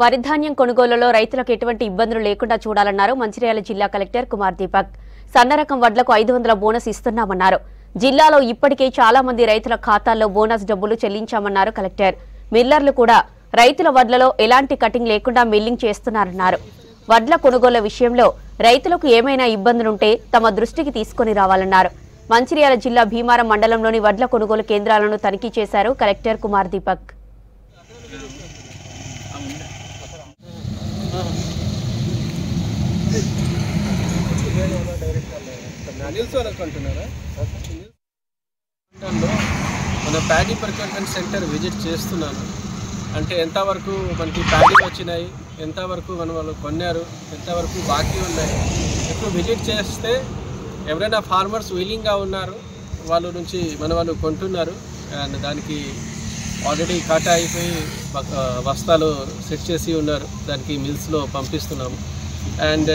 వరి ధాన్యం కొనుగోలులో రైతులకు ఎటువంటి ఇబ్బందులు లేకుండా చూడాలన్నారు మంచిర్యాల జిల్లా కలెక్టర్ కుమార్ దీపక్. సన్నరకం వడ్లకు 500 బోనస్ ఇస్తున్నామన్నారు. జిల్లాలో ఇప్పటికే చాలా మంది రైతుల ఖాతాల్లో బోనస్ డబ్బులు చెల్లించామన్నారు కలెక్టర్. మిల్లర్లు కూడా రైతుల వడ్లలో ఎలాంటి కటింగ్ లేకుండా మిల్లింగ్ చేస్తున్నారన్నారు. వడ్ల కొనుగోలు విషయంలో రైతులకు ఏమైనా ఇబ్బందులుంటే తమ దృష్టికి తీసుకుని రావాలన్నారు. మంచిర్యాల జిల్లా భీమారం మండలంలోని వడ్ల కొనుగోలు కేంద్రాలను తనిఖీ చేశారు కలెక్టర్ కుమార్ దీపక్. మన ప్యాడీ ప్రొక్యూర్మెంట్ సెంటర్ విజిట్ చేస్తున్నాను. అంటే ఎంతవరకు మనకి ప్యాడీ వచ్చినాయి, ఎంతవరకు వాళ్ళు కొన్నారు, ఎంతవరకు బాకీ ఉన్నాయి. ఎక్కువ విజిట్ చేస్తే ఎవరైనా ఫార్మర్స్ విల్లింగ్గా ఉన్నారు, వాళ్ళ నుంచి వాళ్ళు కొంటున్నారు. అండ్ దానికి ఆల్రెడీ కాటా అయిపోయి బస్తాలు సెట్ చేసి ఉన్నారు, దానికి మిల్స్లో పంపిస్తున్నాము. అండ్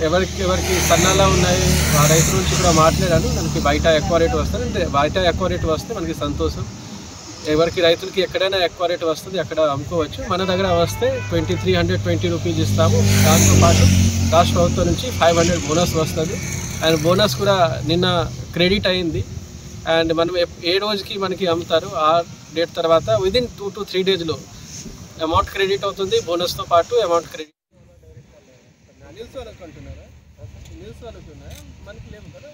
ఎవరికి సన్నాలా ఉన్నాయి ఆ రైతు నుంచి కూడా మాట్లాడాను. మనకి బయట ఎక్కువ రేటు వస్తుంది, అంటే బయట ఎక్కువ రేటు వస్తే మనకి సంతోషం. ఎవరికి రైతులకి ఎక్కడైనా ఎక్కువ రేటు వస్తుంది అక్కడ అమ్ముకోవచ్చు. మన దగ్గర వస్తే 2320 రూపీస్ ఇస్తాము. దాంతోపాటు రాష్ట్ర ప్రభుత్వం నుంచి 500 బోనస్ వస్తుంది. అండ్ బోనస్ కూడా నిన్న క్రెడిట్ అయింది. అండ్ మనం ఏ రోజుకి మనకి అమ్ముతారు ఆ డేట్ తర్వాత విదిన్ 2 to 3 డేస్లో అమౌంట్ క్రెడిట్ అవుతుంది. బోనస్తో పాటు అమౌంట్ క్రెడిట్. నిల్స్ వాళ్ళకు అంటున్నారా? నిల్స్ వాళ్ళకు ఉన్నాయా? మనకి లేవు కదా.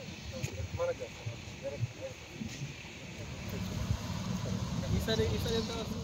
ఈసారి ఎంత వస్తుంది?